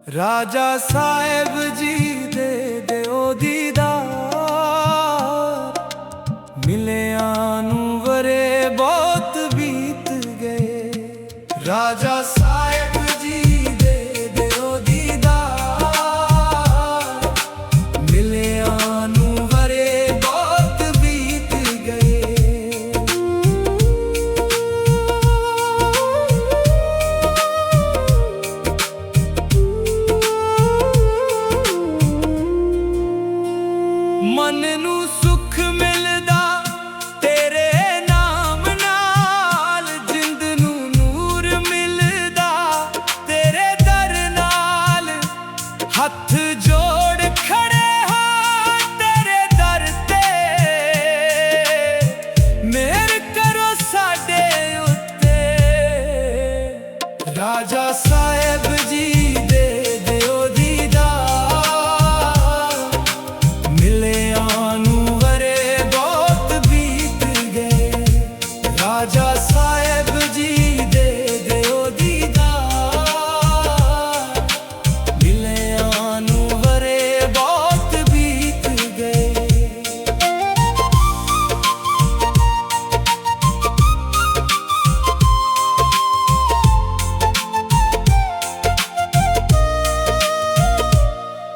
राजा साहेब जी दे दिओ दीदार, मिले आनू वरे बहुत बीत गए। राजा साहेब जी दे दिओ दीदार, मिले आनू वरे बहुत बीत गए। मन नू सुख मिलदा तेरे नाम नाल, जिंद नू नूर मिलदा तेरे दर नाल। हथ जोड़ खड़े हो तेरे दर ते, मेहर करो साडे उत्ते। राजा साहेब जी दे दिओ दीदार, मिले आनू वरे बहुत बीत गए। राजा साहेब जी दे दिओ दीदार, मिले आनू वरे बहुत बीत गए।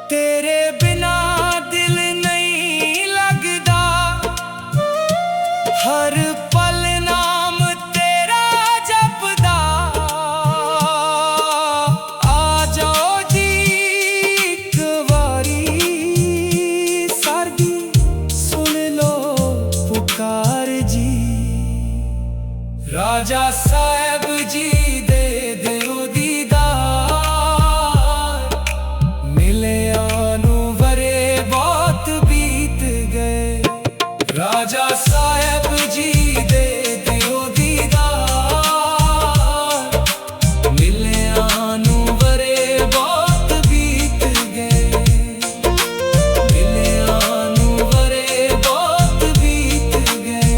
तेरे बिना दिल नहीं लगदा, हर पल नाम तेरा जपदा। आ जाओ जी एक वारी साडी, सुन लो पुकार जी। राजा साहेब जी दे दिओ दीदार, मिले आनू वरे बहुत बीत गए। राजा साहेब जी दे दिओ दीदार, मिले आनू वरे बहुत बीत गए। मिले आनू वरे बहुत बीत गए।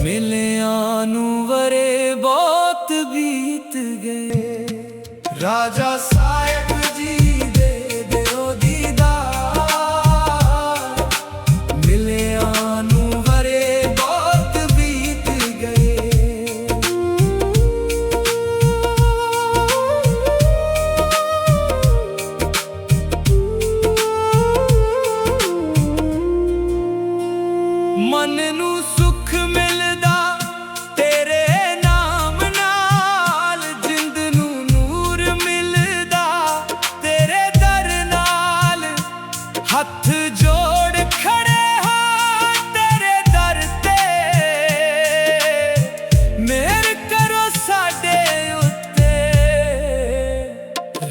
मिले आनू वरे बहुत बीत गए। राजा साहेब जी दे दिओ दीदार, मिले आनू वरे बहुत बीत गए। मन नू सुख मिलदा तेरे नाम नाल, जिंद नू नूर मिलदा तेरे दर नाल। हथ जोड़ खड़े हो तेरे दर ते, मेहर करो साडे उत्ते।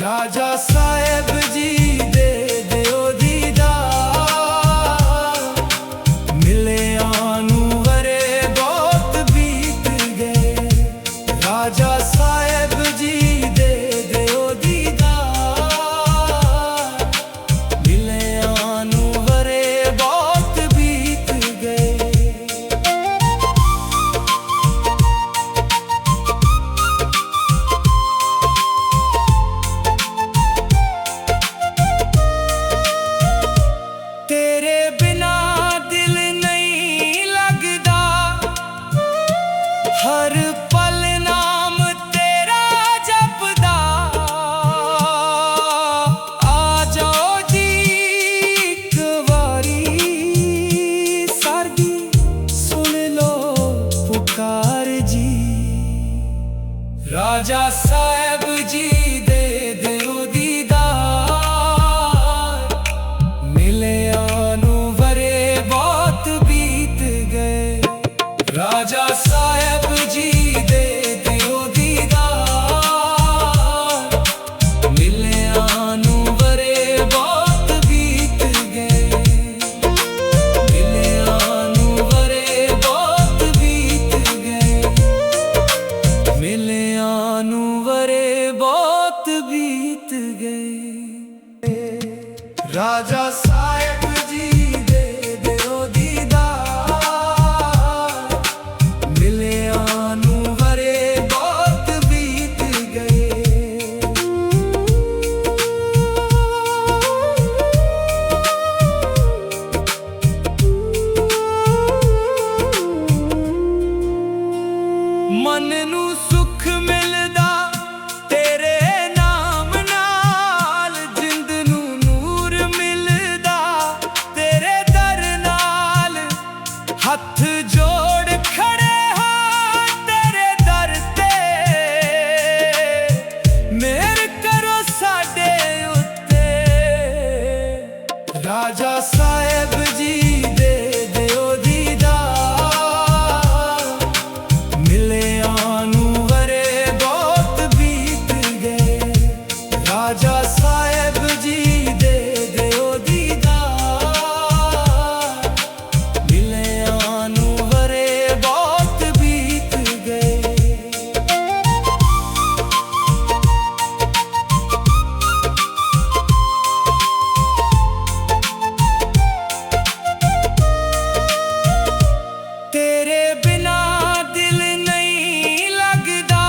राजा साहेब जी दे दिओ दीदार, मिले आनू वरे बहुत बीत गए। राजा साहेब जी दे दिओ दीदार, मिले आनू वरे बहुत बीत गए। तेरे बिना दिल नहीं लगदा, हर पल नाम तेरा जपदा। आ जाओ जी एक वारी साडी, सुन लो पुकार जी। राजा साहेब जी दे दिओ दीदार, मिले आनू वरे बहुत बीत गए। राजा साहेब जी दे दिओ दीदार, मिले आनू वरे बहुत बीत गए। मिले आनू वरे बहुत बीत गए। मिले आनू वरे बहुत बीत गए। राजा साहब जी दे दियो दीदार, मिले आनू वरे बहुत बीत गए। मन नू सुख मिलदा तेरे नाम नाल, जिंद नू नूर मिलदा तेरे दर नाल। हथ जोड़ खड़े हां तेरे दर ते, मेहर करो साडे उत्ते। राजा साहब जी दे दियो दीदार, मिले आनू वरे बहुत बीत गए। राजा साहब जी दे दियो दीदार, मिले आनू वरे बहुत बीत गए। तेरे बिना दिल नहीं लगदा,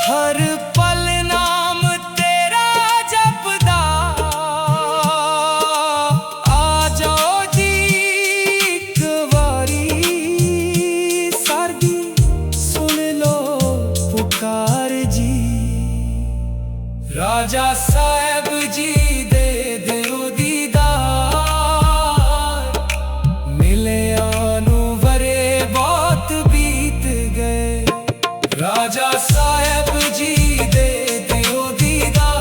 हर पल नाम तेरा जपदा। आ जाओ जी एक वारी सरदी, सुन लो पुकार जी। राजा साहब जी दे दियो दीदार, मिले आनू वरे बहुत बीत गए। राजा साहब जी दे दियो दीदार,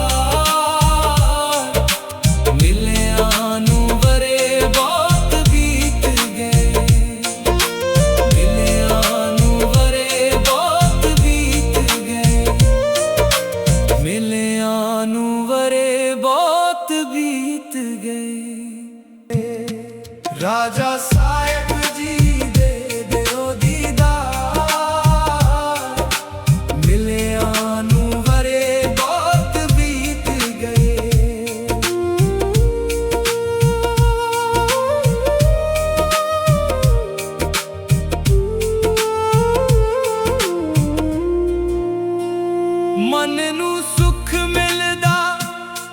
मिले आनू वरे बहुत बीत गए। मिले आनू वरे बहुत बीत गए। मिले आनू वरे बहुत बीत गए। राजा साहब जी दे दियो दीदार, मिले आनू वरे बहुत बीत गए। मन नू सुख मिलदा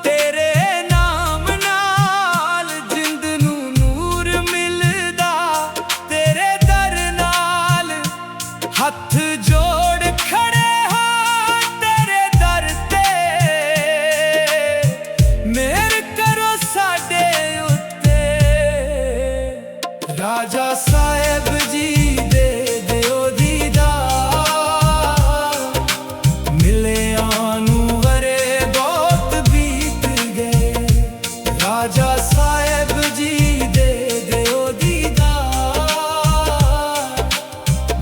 तेरे नाम नाल, जिंद नू नूर मिलदा तेरे दर नाल। हथ जोड़ खड़े हां तेरे दर ते, मेहर करो साडे उत्ते। राजा साहब जी दे दियो दीदार, मिले आनू वरे बहुत बीत गए। राजा साहब जी दे दियो दीदार,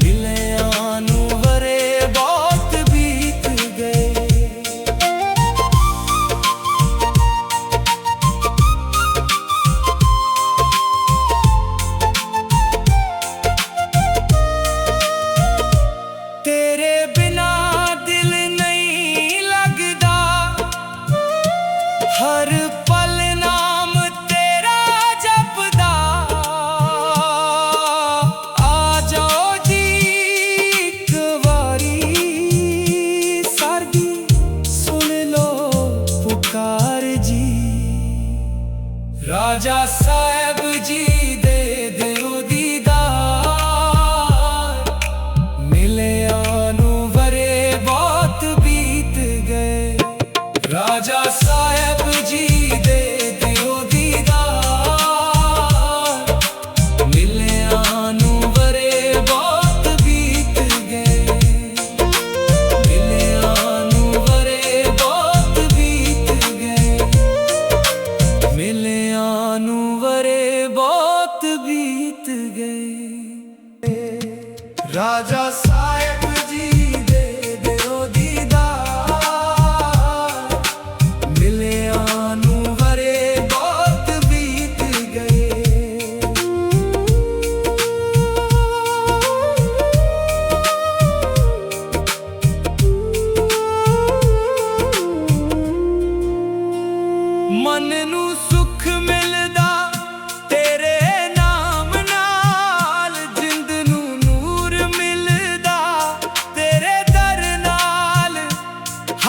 मिले आनू वरे बहुत बीत गए। तेरे बिना दिल नहीं लगदा, हर पल नाम तेरा जपदा। आ जाओ जी एक वारी सरदी, सुन लो पुकार जी। राजा साहब जी दे दियो दीदार, मिले आनू वरे बहुत बीत गए। राजा साहब जी दे दियो दीदार, मिले आनू वरे बहुत बीत गए। मिले आनू वरे बहुत बीत गए। मिले आनू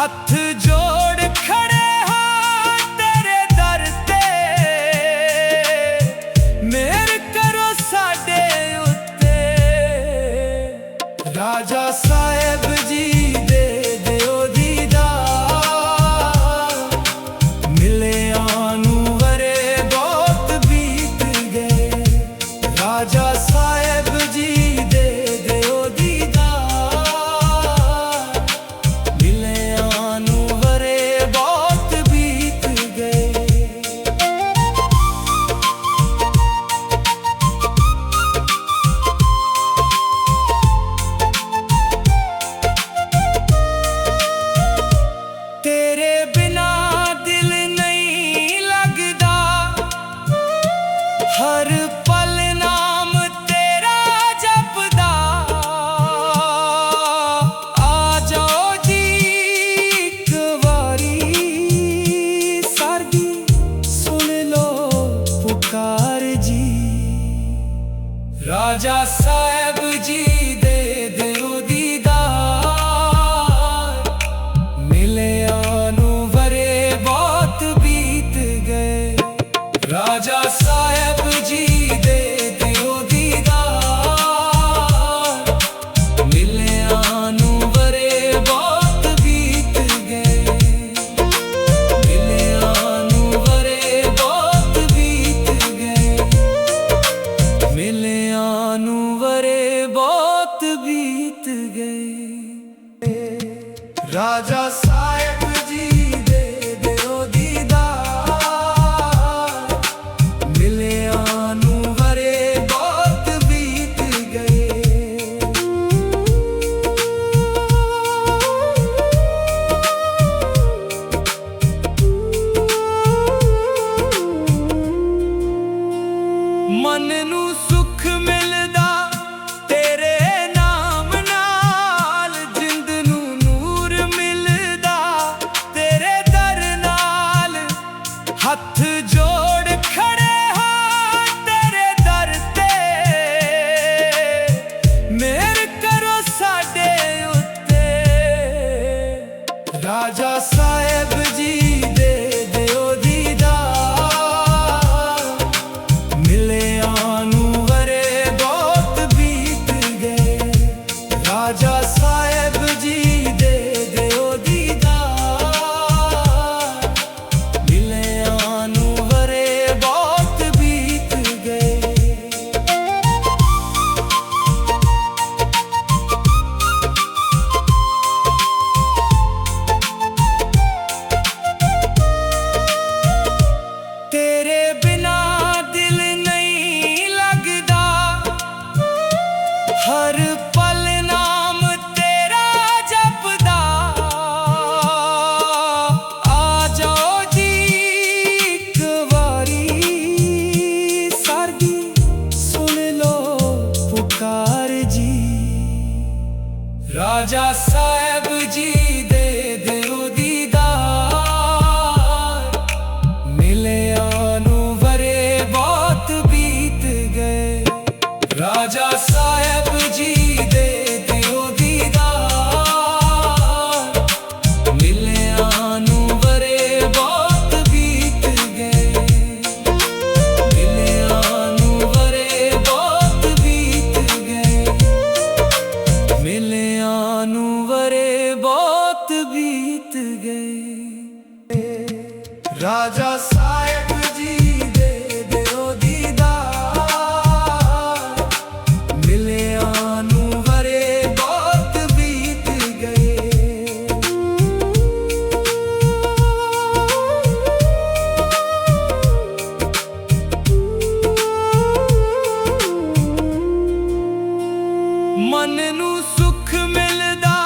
हथ जोड़ खड़े हो तेरे दर ते, मेहर करो साडे उत्ते। राजा साहेब जी दे दिओ दीदार, मिले आनू वरे बहुत बीत गए। राजा साहेब जी दे दिओ दीदार, मिले आनू वरे बहुत बीत गए। तेरे बिना दिल नहीं लगदा, हर पल नाम तेरा जपदा। आ जाओ जी एक वारी, सारगी सुन लो पुकार जी। राजा साहेब जी दे दिओ दीदार, मिले आनू वरे बहुत बीत गए। राजा साहेब जी दे दिओ दीदार, मिले आनू वरे बहुत बीत गए। मिले आनू वरे बहुत बीत गए। मिले आनू वरे बहुत बीत गए। राजा साहेब जी दे दिओ दीदार, मिले आनू वरे बहुत बीत गए। मन नू सुख मिलदा तेरे नाम नाल, जिंद नू नूर मिलदा तेरे दर नाल। हथ जोड़ खड़े हो तेरे दर ते, मेहर करो साडे उत्ते। राजा साहेब जी दे दिओ दीदार, मिले आनू वरे बहुत बीत गए। राजा साहेब जी दे दिओ दीदार, मिले आनू वरे बहुत बीत गए। तेरे बिना दिल नहीं लगदा, हर पल नाम तेरा जपदा। आ जाओ जी एक वारी, सारगी सुन लो पुकार जी। राजा साहेब जी दे दिओ दीदार, मिले आनू वरे बहुत बीत गए। राजा साहेब जी दे दिओ दीदार, मिले आनू वरे बहुत बीत गए। मिले आनू वरे बहुत बीत गए। मिले आनू वरे बहुत बीत गए। राजा साहेब जी दे दिओ दीदार, मिले आनू वरे बहुत बीत गए। मन नू सुख मिलदा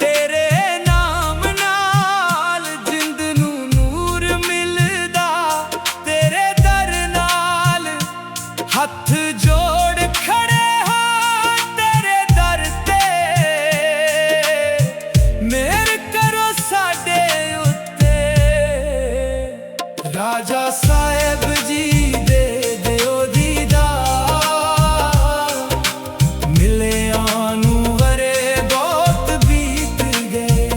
तेरे नाम नाल, जिंद नू नूर मिलदा तेरे दर नाल। हथ जोड़ खड़े हो तेरे दर ते, मेहर करो साडे उत्ते। राजा साहेब जी दे दिओ दीदार, मिले आनू वरे बहुत बीत गए।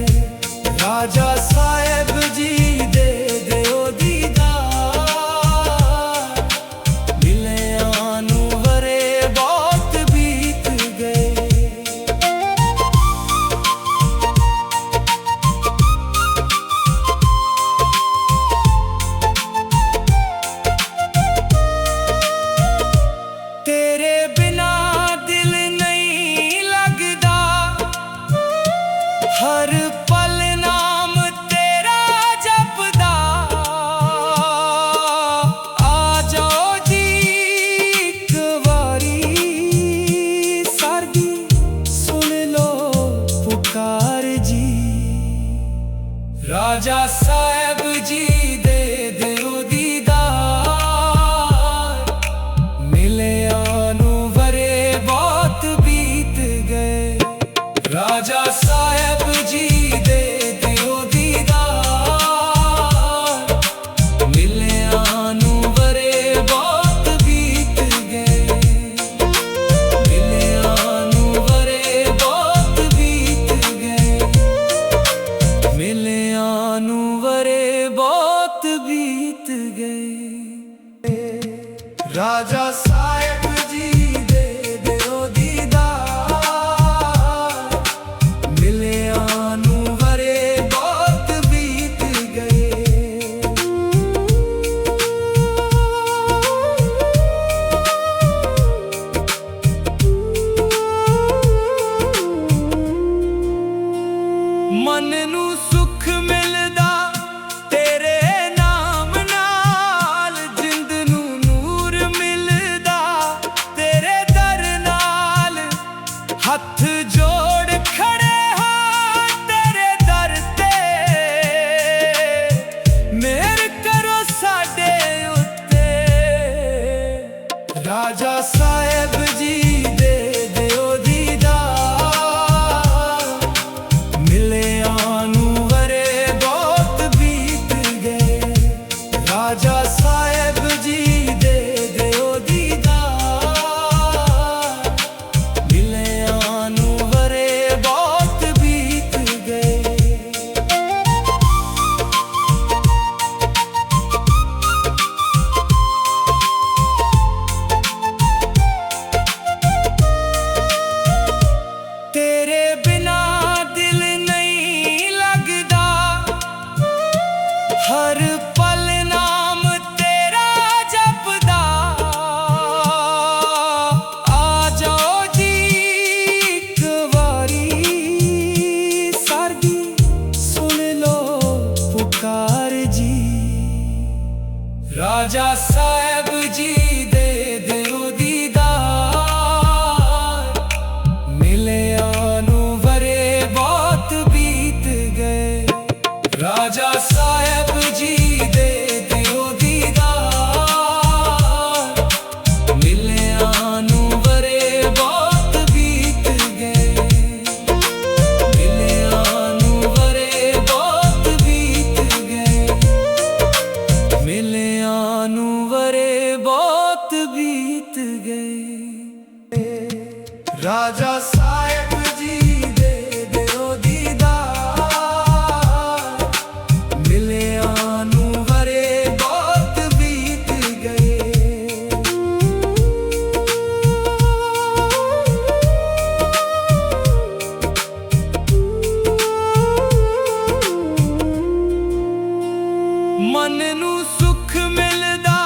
राजा साहब जी दे दिओ दीदार, मिले आनू वरे बहुत बीत गए। राजा साहब जी दे दिओ दीदार, मिले आनू वरे बहुत बीत गए। मिले आनू वरे बहुत बीत गए। मिले आनू वरे बहुत बीत गए। राजा साहब जी दे दिओ दीदार, मिले आनू वरे बहुत बीत गए। मन नू सुख मिलदा तेरे नाम नाल, जिंद नू नूर मिलदा तेरे दर नाल। हथ जोड़ खड़े हां तेरे दर ते, मेहर करो साडे उत्ते। राजा साहब जी दे दिओ दीदार, मिले आनू वरे बहुत बीत गए। राजा साहब जी दे दिओ दीदार, मिले आनू वरे बहुत बीत गए। तेरे बिना दिल नहीं लगदा, हर पल नाम तेरा जपदा। आ जाओ जी एक वारी साडी, सुन लो पुकार जी। राजा साहब जी दे दिओ दीदार, मिले आनू वरे बहुत बीत गए। राजा साहब जी दे दिओ दीदार, मिले आनू वरे बहुत बीत गए। मिले आनू वरे बहुत बीत गए। मिले आनू वरे बहुत बीत गए। राजा साहब जी दे दिओ दीदार, मिले आनू वरे बहुत बीत गए। मन नू सुख मिलदा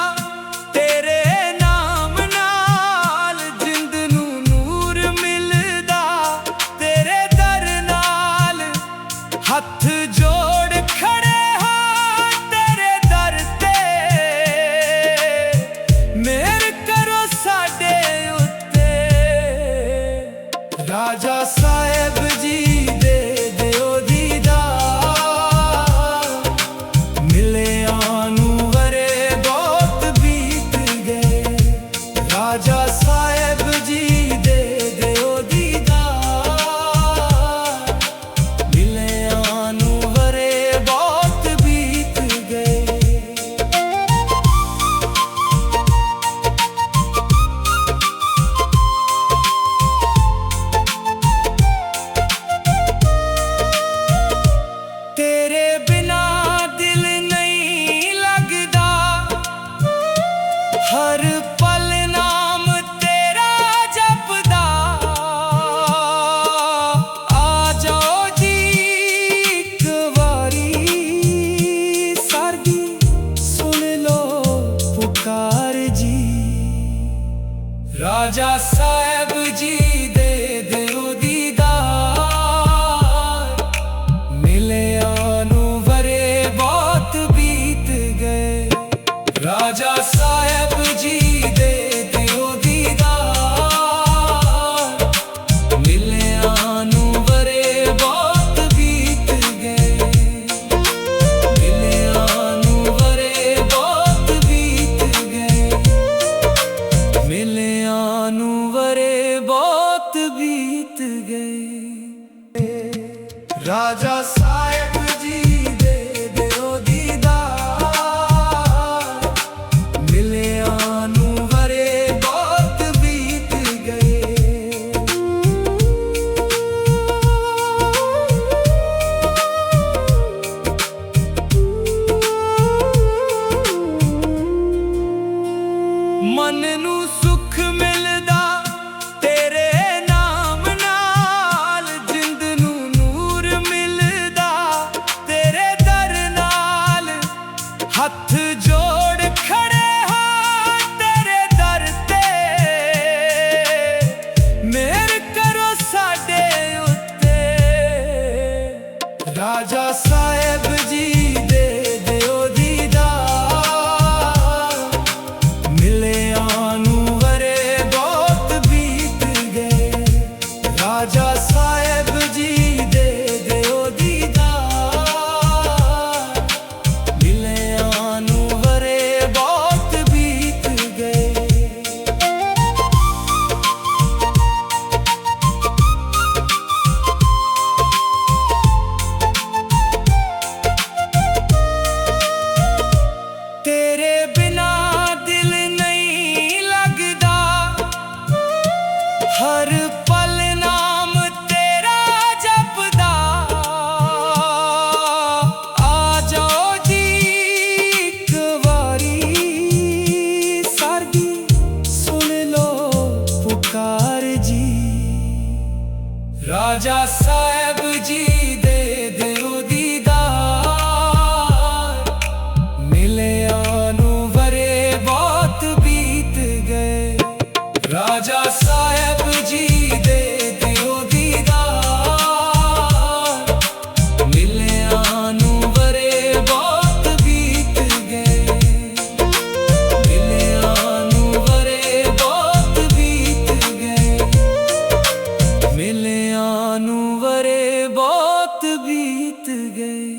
तेरे नाम नाल, जिंद नू नूर मिलदा तेरे दर नाल। हथ जोड़ खड़े हां तेरे दर ते, मेहर करो साडे उत्ते। राजा साहब जी दे दिओ दीदार, मिले आनू वरे बहुत बीत गए। राजा साहब जी दे दिओ दीदार, मिले आनू वरे राजा साहिब जी दे दिओ दीदार, मिले आनू वरे बहुत बीत गए। मन नू सुख मिलदा तेरे नाम नाल, जिंद नू नूर मिलदा तेरे दर नाल। हथ जोड़ खड़े हो तेरे दर ते, मेहर करो साडे उत्ते। राजा साहिब जी दे दिओ दीदार, मिले आनू वरे बहुत बीत गए। राजा साहिब जी दे दिओ दीदार, मिले आनू वरे बहुत बीत गए। तेरे बिना दिल नहीं लगदा, हर पल नाम तेरा जपदा। आ जाओ जी एक वारी, सारगी सुन लो पुकार जी। राजा साहिब जी दे दिओ दीदार, मिले आनू वरे बहुत बीत गए। राजा साहिब जी दे दिओ दीदार, मिले आनू वरे बहुत बीत गए। मिले आनू वरे बहुत बीत गए। मिले आनू वरे बहुत बीत गए।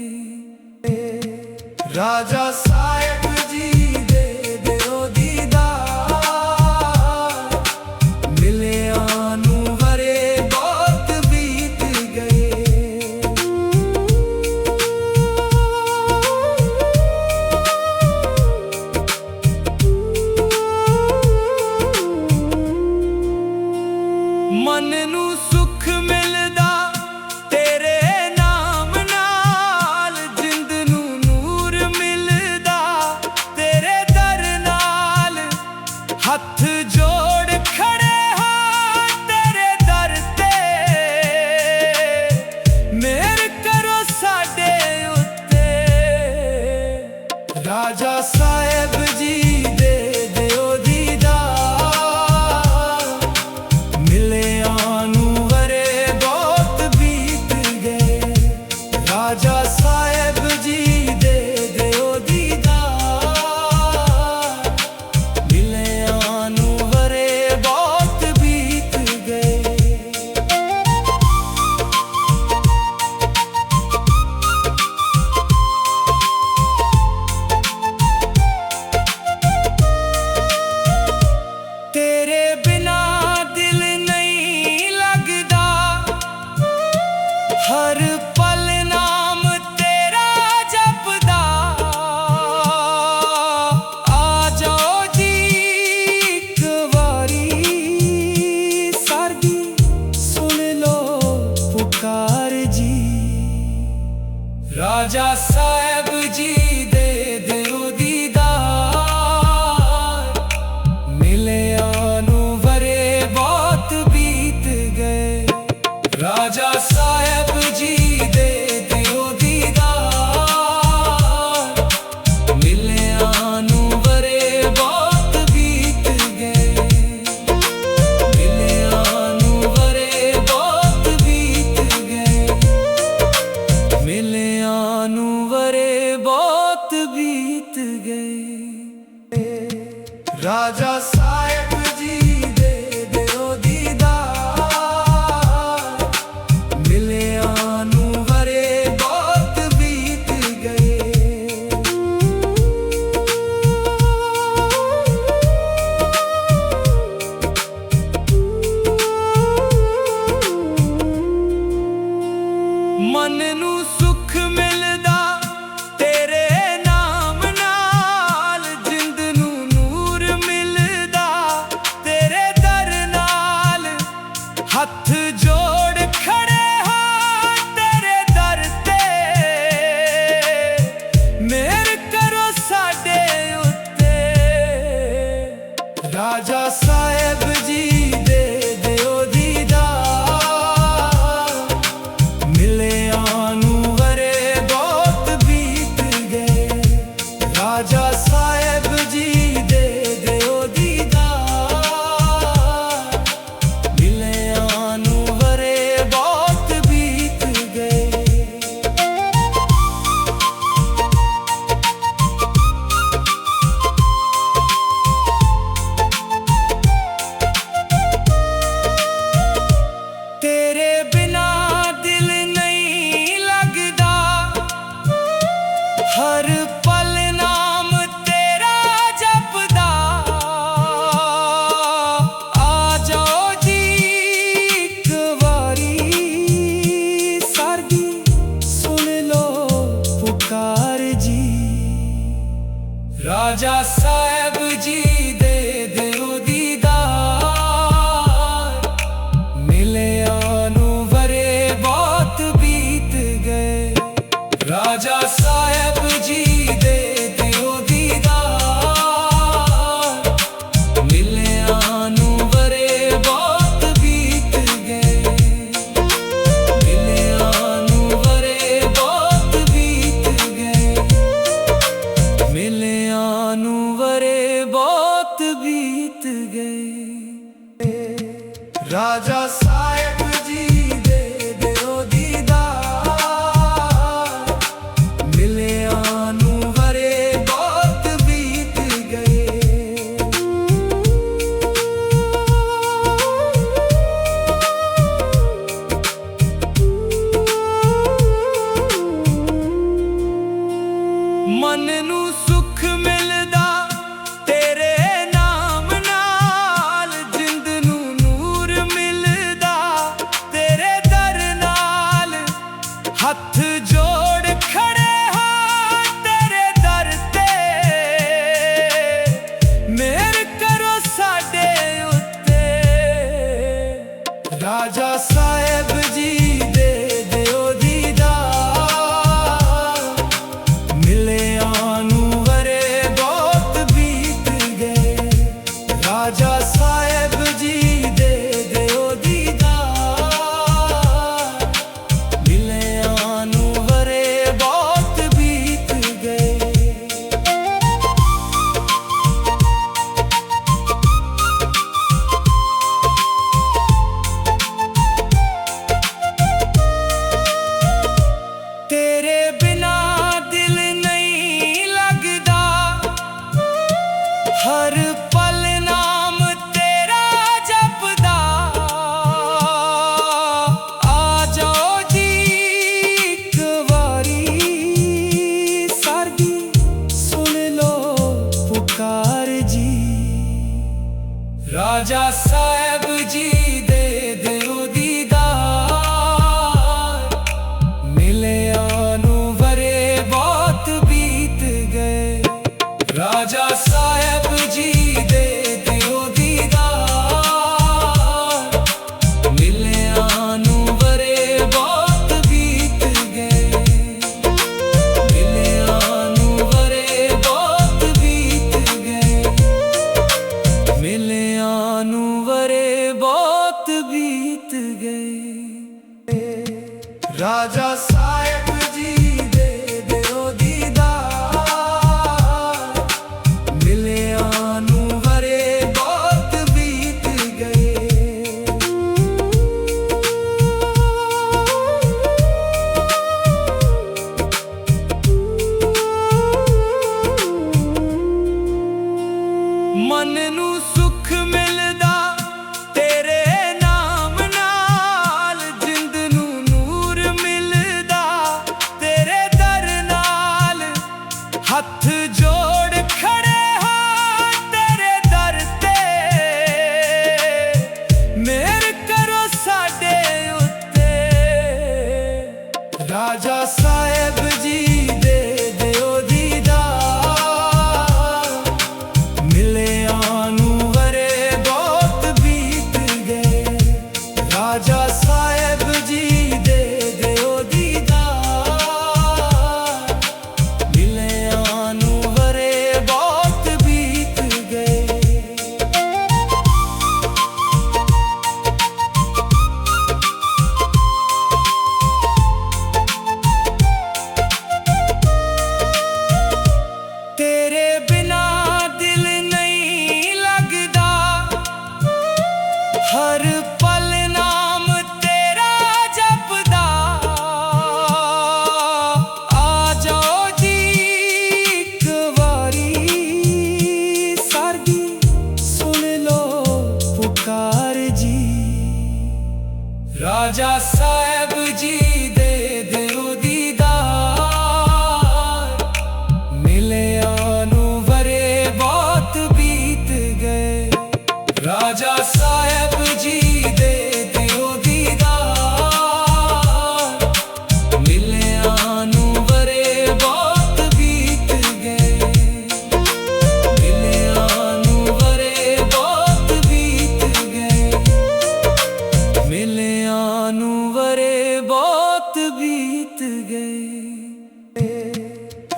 राजा साहिब जी दे दिओ दीदार, मिले आनू वरे बहुत बीत गए। मन नू सुख मिलदा तेरे नाम नाल, जिंद नू नूर मिलदा तेरे दर नाल। हथ जोड़ खड़े हो तेरे दर ते, मेहर करो साडे उत्ते। राजा साहिब जी दे दिओ दीदार, मिले आनू वरे बहुत बीत गए। राजा साहिब जी दे दिओ दीदार, मिले आनू वरे बहुत बीत गए। तेरे बिना दिल नहीं लगदा, हर पल नाम तेरा जपदा। आ जाओ जी एक वारी, सारगी सुन लो पुकार जी। राजा साहिब जी दे दिओ दीदार, मिले आनू वरे बहुत बीत गए। राजा साहिब जी दे दिओ दीदार, मिले आनू वरे बहुत बीत गए। मिले आनू वरे बहुत बीत गए। मिले आनू वरे बहुत बीत गए। राजा साहिब जी दे दिओ दीदार, मिले आनू वरे बहुत बीत गए। मन नू पुकार जी। राजा साहब जी दे दियो दीदार, मिले आनु वरे बहुत बीत गए। राजा साहब जी दे दियो दीदार, मिले आनु वरे बहुत बीत गए। मिले आनु वरे बहुत बीत गए। मिले आनु वरे बहुत बीत गए। राजा साहब जी दे दियो दीदार, मिले आनु वरे बहुत बीत गए। मन नू सुख मिलदा तेरे नाम नाल, जिंद नू नूर मिलदा तेरे दर नाल। हथ जोड़ खड़े हां तेरे दर ते, मेहर करो साडे उत्ते। राजा साहब जी दे दियो दीदार, मिले आनु वरे बहुत बीत गए। राजा साहब जी दे दियो दीदार, मिले आनु वरे बहुत बीत गए। तेरे बिना दिल नहीं लगदा, हर पल नाम तेरा जपदा। आ जाओ जी एक वारी, सारगी सुन लो पुकार जी। राजा साहब जी दे दियो दीदार, मिले आनु वरे बहुत बीत गए। राजा साहब जी दे दियो दीदार, मिले आनु वरे बहुत बीत गए। मिले आनु वरे बहुत बीत गए। मिले आनु वरे बहुत बीत गए। राजा साहब जी दे दियो दीदार, मिले आनु वरे बहुत बीत गए। मन नू सुख मिलदा तेरे नाम नाल, जिंद नू नूर मिलदा तेरे दर नाल। हथ जोड़ खड़े हां तेरे दर ते, मेहर करो साडे उत्ते। राजा साहब जी दे दियो दीदार, मिले आनु वरे बहुत बीत गए। राजा साहब जी दे दियो दीदार, मिले आनु वरे बहुत बीत गए।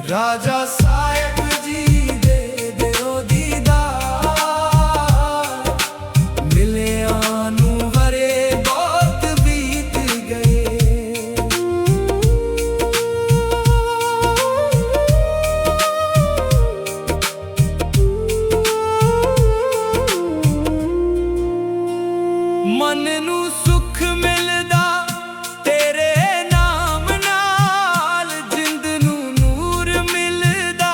ਰਾਜਾ ਸਾਹਿਬ ਜੀ ਦੇ ਦਿਓ ਦੀਦਾਰ, ਮਿਲਿਆਂ ਨੂੰ ਵਰੇ ਬਹੁਤ ਬੀਤ ਗਏ। ਮਨ ਨੂੰ ਸੁੱਖ ਮਿਲਦਾ ਤੇਰੇ ਨਾਮ ਨਾਲ, ਜਿੰਦ ਨੂੰ ਨੂਰ ਮਿਲਦਾ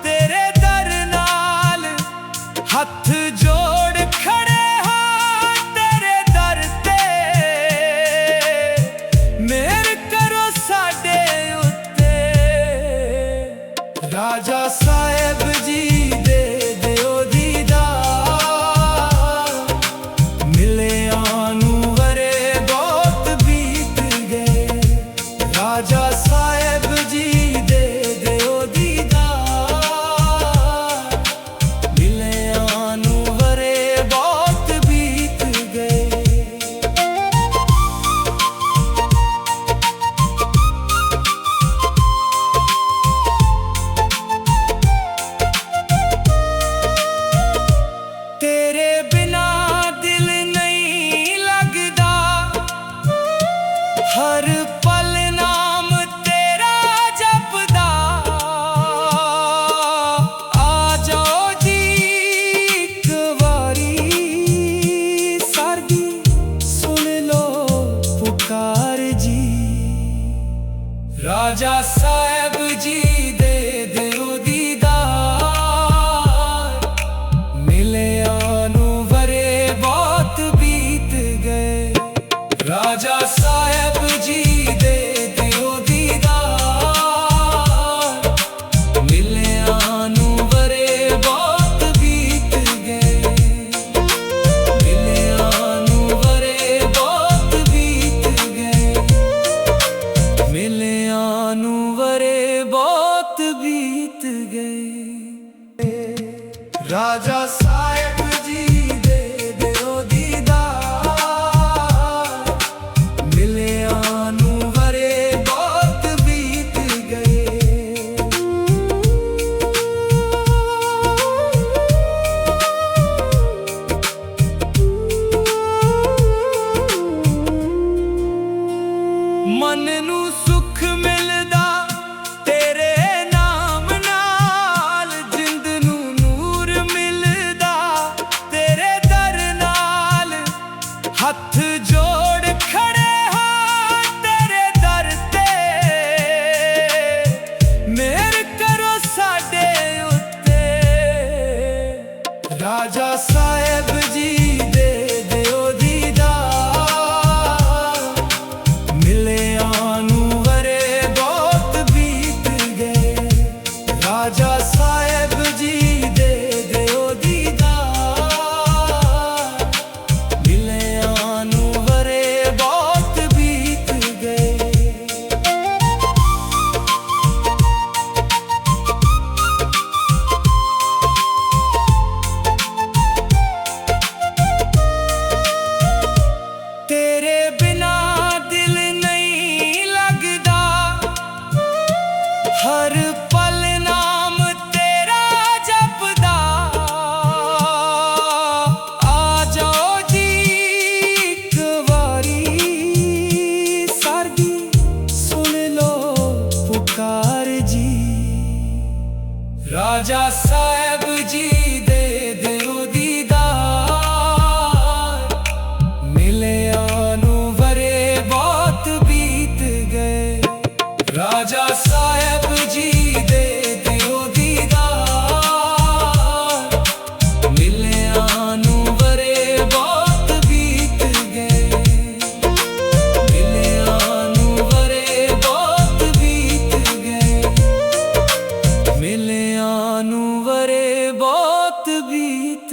ਤੇਰੇ ਦਰ ਨਾਲ। ਹੱਥ ਜੋੜ ਖੜੇ ਹਾਂ ਤੇਰੇ ਦਰ ਤੇ, ਮਿਹਰ ਕਰੋ ਸਾਡੇ ਉੱਤੇ। ਰਾਜਾ ਸਾਹਿਬ ਜੀ ਦੇ ਦਿਓ ਦੀਦਾਰ, ਮਿਲਿਆਂ ਨੂੰ ਵਰੇ ਬਹੁਤ ਬੀਤ ਗਏ। ਰਾਜਾ ਸਾਹਿਬ ਜੀ ਦੇ ਦਿਓ ਦੀਦਾਰ, ਮਿਲਿਆਂ ਨੂੰ ਵਰੇ ਬਹੁਤ ਬੀਤ ਗਏ। ਤੇਰੇ ਬਿਨਾ ਦਿਲ ਨਹੀਂ ਲੱਗਦਾ, ਹਰ ਪਲ ਨਾਮ ਤੇਰਾ ਜਪਦਾ। ਆ ਜਾਓ ਜੀ ਇੱਕ ਵਾਰੀ ਸਰਦੀ, ਸੁਣ ਲੋ ਪੁਕਾਰ ਜੀ। ਰਾਜਾ ਸਾਹਿਬ ਜੀ ਦੇ ਦਿਓ ਦੀਦਾਰ, ਮਿਲਿਆਂ ਨੂੰ ਵਰੇ ਬਹੁਤ ਬੀਤ ਗਏ। ਰਾਜਾ ਸਾਹਿਬ ਜੀ ਦੇ ਦਿਓ ਦੀਦਾਰ, ਮਿਲਿਆਂ ਨੂੰ ਵਰੇ ਬਹੁਤ ਬੀਤ ਗਏ। ਮਿਲਿਆਂ ਨੂੰ ਵਰੇ ਬਹੁਤ ਬੀਤ ਗਏ। ਮਿਲਿਆਂ ਨੂੰ ਵਰੇ ਬਹੁਤ ਬੀਤ ਗਏ। ਰਾਜਾ ਸਾਹਿਬ ਜੀ ਦੇ ਦਿਓ ਦੀਦਾਰ, ਮਿਲਿਆਂ ਨੂੰ ਵਰੇ ਬਹੁਤ ਬੀਤ ਗਏ। ਮਨ ਨੂੰ ਸੁੱਖ ਮਿਲਦਾ ਤੇਰੇ ਨਾਮ ਨਾਲ, ਜਿੰਦ ਨੂੰ ਨੂਰ ਮਿਲਦਾ ਤੇਰੇ ਦਰ ਨਾਲ। ਹੱਥ ਜੋੜ ਖੜੇ ਹਾਂ ਤੇਰੇ ਦਰ ਤੇ, ਮਿਹਰ ਕਰੋ ਸਾਡੇ ਉੱਤੇ। ਰਾਜਾ ਸਾਹਿਬ ਜੀ ਦੇ ਦਿਓ ਦੀਦਾਰ, ਮਿਲਿਆਂ ਨੂੰ ਵਰੇ ਬਹੁਤ ਬੀਤ ਗਏ। ਰਾਜਾ ਸਾਹਿਬ ਜੀ ਦੇ ਦਿਓ ਦੀਦਾਰ, ਮਿਲਿਆਂ ਨੂੰ ਵਰੇ ਬਹੁਤ ਬੀਤ ਗਏ। ਤੇਰੇ ਬਿਨਾ ਦਿਲ ਨਹੀਂ ਲੱਗਦਾ, ਹਰ ਪਲ ਨਾਮ ਤੇਰਾ ਜਪਦਾ। ਆ ਜਾਓ ਜੀ ਇੱਕ ਵਾਰੀ ਸਰਦੀ, ਸੁਣ ਲੋ ਪੁਕਾਰ ਜੀ। ਰਾਜਾ ਸਾਹਿਬ ਜੀ ਦੇ ਦਿਓ ਦੀਦਾਰ, ਮਿਲਿਆਂ ਨੂੰ ਵਰੇ ਬਹੁਤ ਬੀਤ ਗਏ। ਰਾਜਾ ਸਾਹਿਬ ਜੀ ਦੇ ਦਿਓ ਦੀਦਾਰ, ਮਿਲਿਆਂ ਨੂੰ ਵਰੇ ਬਹੁਤ ਬੀਤ ਗਏ। ਮਿਲਿਆਂ ਨੂੰ ਵਰੇ ਬਹੁਤ ਬੀਤ ਗਏ। ਮਿਲਿਆਂ ਨੂੰ ਵਰੇ ਬਹੁਤ ਬੀਤ